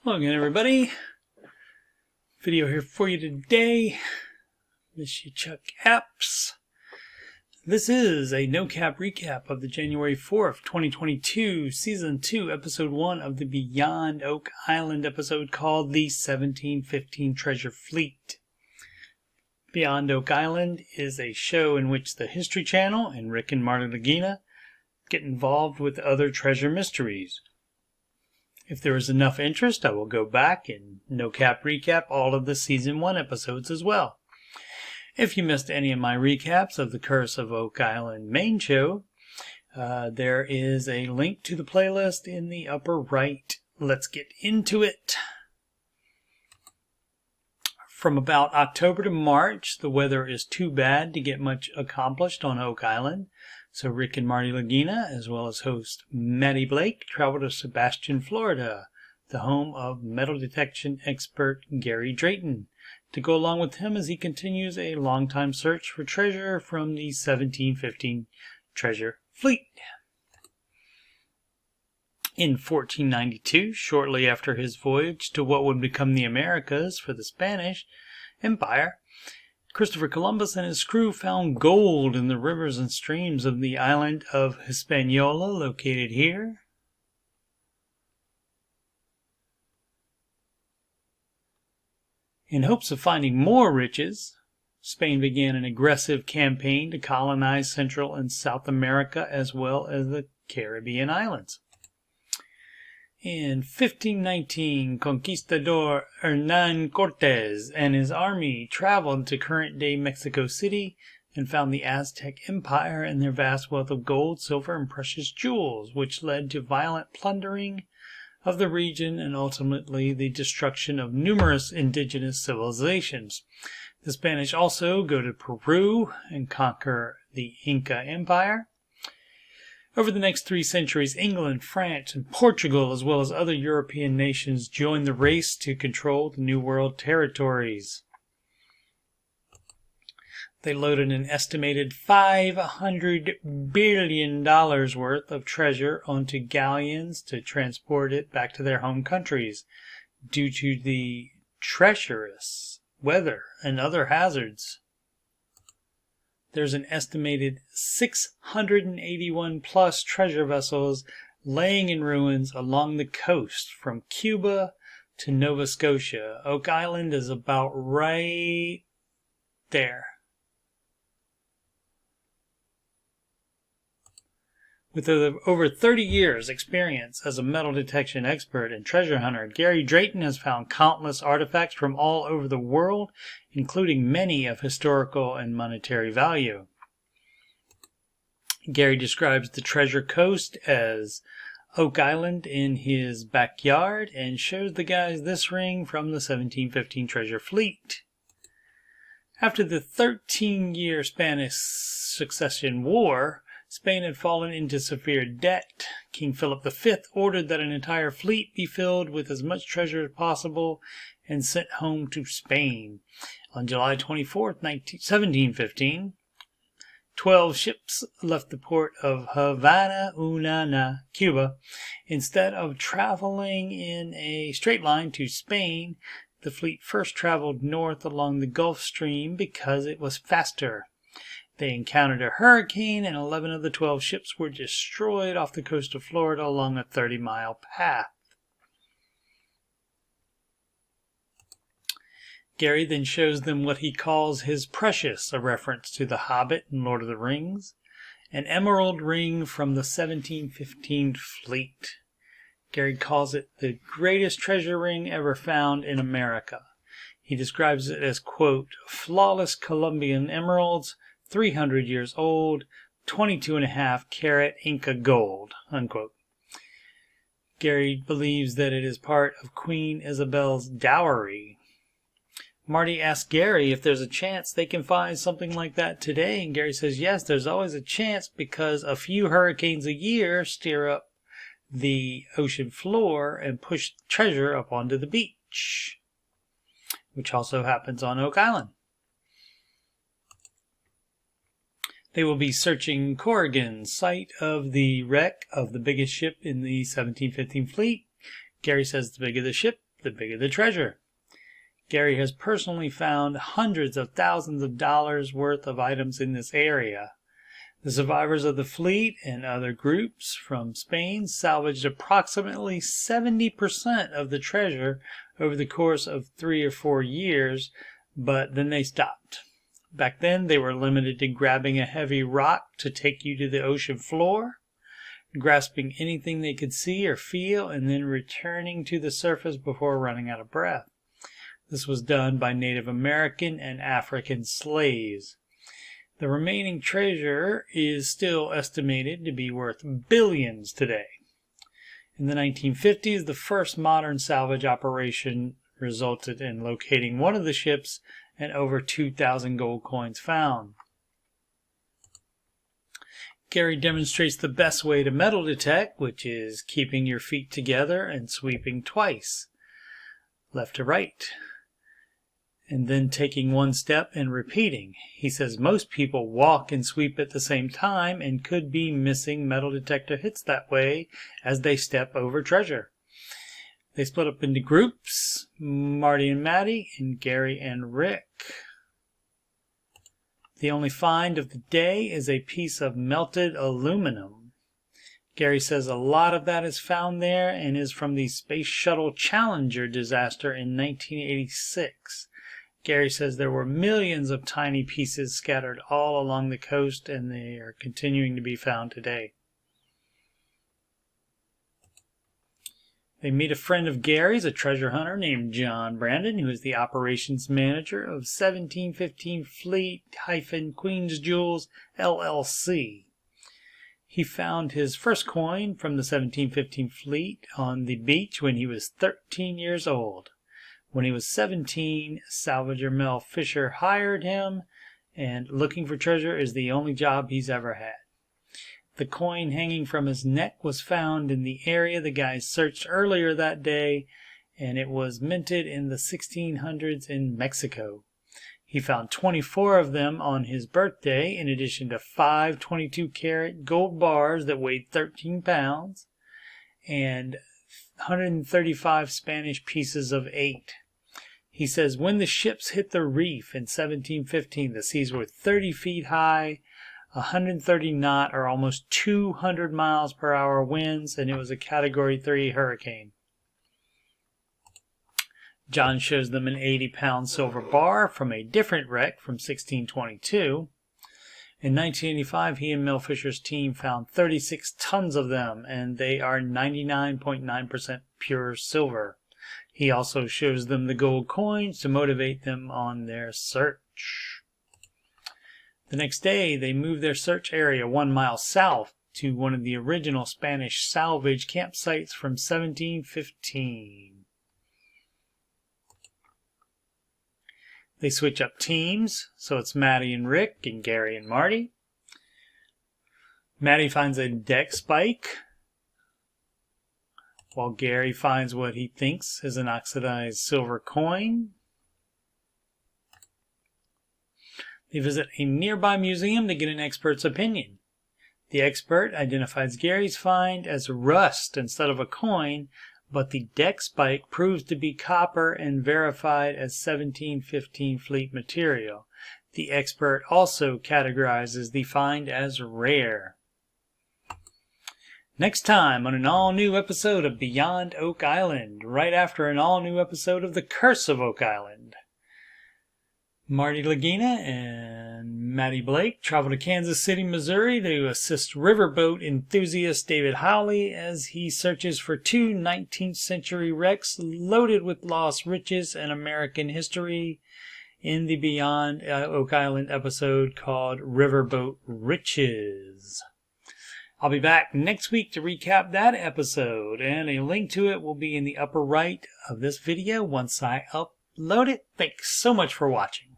Hello again, everybody. Video here for you today. Miss you, Chuck Apps. This is a no-cap recap of the January 4th, 2022, Season 2, Episode 1 of the Beyond Oak Island episode called The 1715 Treasure Fleet. Beyond Oak Island is a show in which the History Channel and Rick and Marty Lagina get involved with other treasure mysteries. If there is enough interest, I will go back and no-cap recap all of the Season 1 episodes as well. If you missed any of my recaps of the Curse of Oak Island main show, there is a link to the playlist in the upper right. Let's get into it. From about October to March, the weather is too bad to get much accomplished on Oak Island. So Rick and Marty Lagina, as well as host Maddie Blake, travel to Sebastian, Florida, the home of metal detection expert Gary Drayton, to go along with him as he continues a long-time search for treasure from the 1715 treasure fleet. In 1492, shortly after his voyage to what would become the Americas for the Spanish Empire, Christopher Columbus and his crew found gold in the rivers and streams of the island of Hispaniola, located here. In hopes of finding more riches, Spain began an aggressive campaign to colonize Central and South America as well as the Caribbean islands. In 1519, Conquistador Hernán Cortés and his army traveled to current-day Mexico City and found the Aztec Empire and their vast wealth of gold, silver, and precious jewels, which led to violent plundering of the region and ultimately the destruction of numerous indigenous civilizations. The Spanish also go to Peru and conquer the Inca Empire. Over the next 3 centuries, England, France, and Portugal, as well as other European nations, joined the race to control the New World territories. They loaded an estimated $500 billion worth of treasure onto galleons to transport it back to their home countries, due to the treacherous weather and other hazards. There's an estimated 681 plus treasure vessels laying in ruins along the coast from Cuba to Nova Scotia. Oak Island is about right there. With over 30 years' experience as a metal detection expert and treasure hunter, Gary Drayton has found countless artifacts from all over the world, including many of historical and monetary value. Gary describes the treasure coast as Oak Island in his backyard and shows the guys this ring from the 1715 treasure fleet. After the 13-year Spanish Succession War, Spain had fallen into severe debt. King Philip V ordered that an entire fleet be filled with as much treasure as possible and sent home to Spain. On July 24, 1715, 12 ships left the port of Havana, Cuba. Instead of traveling in a straight line to Spain, the fleet first traveled north along the Gulf Stream because it was faster. They encountered a hurricane, and 11 of the 12 ships were destroyed off the coast of Florida along a 30-mile path. Gary then shows them what he calls his precious, a reference to The Hobbit and Lord of the Rings, an emerald ring from the 1715 fleet. Gary calls it the greatest treasure ring ever found in America. He describes it as, quote, flawless Colombian emeralds, 300 years old, 22.5 karat Inca gold, unquote. Gary believes that it is part of Queen Isabel's dowry. Marty asks Gary if there's a chance they can find something like that today, and Gary says yes, there's always a chance because a few hurricanes a year stir up the ocean floor and push treasure up onto the beach, which also happens on Oak Island. They will be searching CORRIGAN'S, site of the wreck of the biggest ship in the 1715 fleet. Gary says the bigger the ship, the bigger the treasure. Gary has personally found hundreds of thousands of dollars worth of items in this area. The survivors of the fleet and other groups from Spain salvaged approximately 70% of the treasure over the course of 3 or 4 years, but then they stopped. Back then, they were limited to grabbing a heavy rock to take you to the ocean floor, grasping anything they could see or feel, and then returning to the surface before running out of breath. This was done by Native American and African slaves. The remaining treasure is still estimated to be worth billions today. In the 1950s, the first modern salvage operation resulted in locating one of the ships and over 2,000 gold coins found. Gary demonstrates the best way to metal detect, which is keeping your feet together and sweeping twice, left to right, and then taking one step and repeating. He says most people walk and sweep at the same time and could be missing metal detector hits that way as they step over treasure. They split up into groups, Marty and Maddie, and Gary and Rick. The only find of the day is a piece of melted aluminum. Gary says a lot of that is found there and is from the Space Shuttle Challenger disaster in 1986. Gary says there were millions of tiny pieces scattered all along the coast, and they are continuing to be found today. They meet a friend of Gary's, a treasure hunter named John Brandon, who is the operations manager of 1715 Fleet-Queen's Jewels, LLC. He found his first coin from the 1715 fleet on the beach when he was 13 years old. When he was 17, salvager Mel Fisher hired him, and looking for treasure is the only job he's ever had. The coin hanging from his neck was found in the area the guys searched earlier that day, and it was minted in the 1600s in Mexico. He found 24 of them on his birthday, in addition to 5 22-karat gold bars that weighed 13 pounds, and 135 Spanish pieces of 8. He says when the ships hit the reef in 1715, the seas were 30 feet high, 130 knot or almost 200 miles per hour winds, and it was a Category 3 hurricane. John shows them an 80-pound silver bar from a different wreck from 1622. In 1985, he and Mel Fisher's team found 36 tons of them, and they are 99.9% pure silver. He also shows them the gold coins to motivate them on their search. The next day, they moved their search area 1 mile south to one of the original Spanish salvage campsites from 1715. They switch up teams, so it's Maddie and Rick and Gary and Marty. Maddie finds a deck spike, while Gary finds what he thinks is an oxidized silver coin. They visit a nearby museum to get an expert's opinion. The expert identifies Gary's find as rust instead of a coin, but the deck spike proves to be copper and verified as 1715 fleet material. The expert also categorizes the find as rare. Next time on an all-new episode of Beyond Oak Island, right after an all-new episode of The Curse of Oak Island. Marty Lagina and Maddie Blake travel to Kansas City, Missouri to assist riverboat enthusiast David Howley as he searches for 2 19th century wrecks loaded with lost riches and American history in the Beyond Oak Island episode called Riverboat Riches. I'll be back next week to recap that episode, and a link to it will be in the upper right of this video once I upload it. Thanks so much for watching.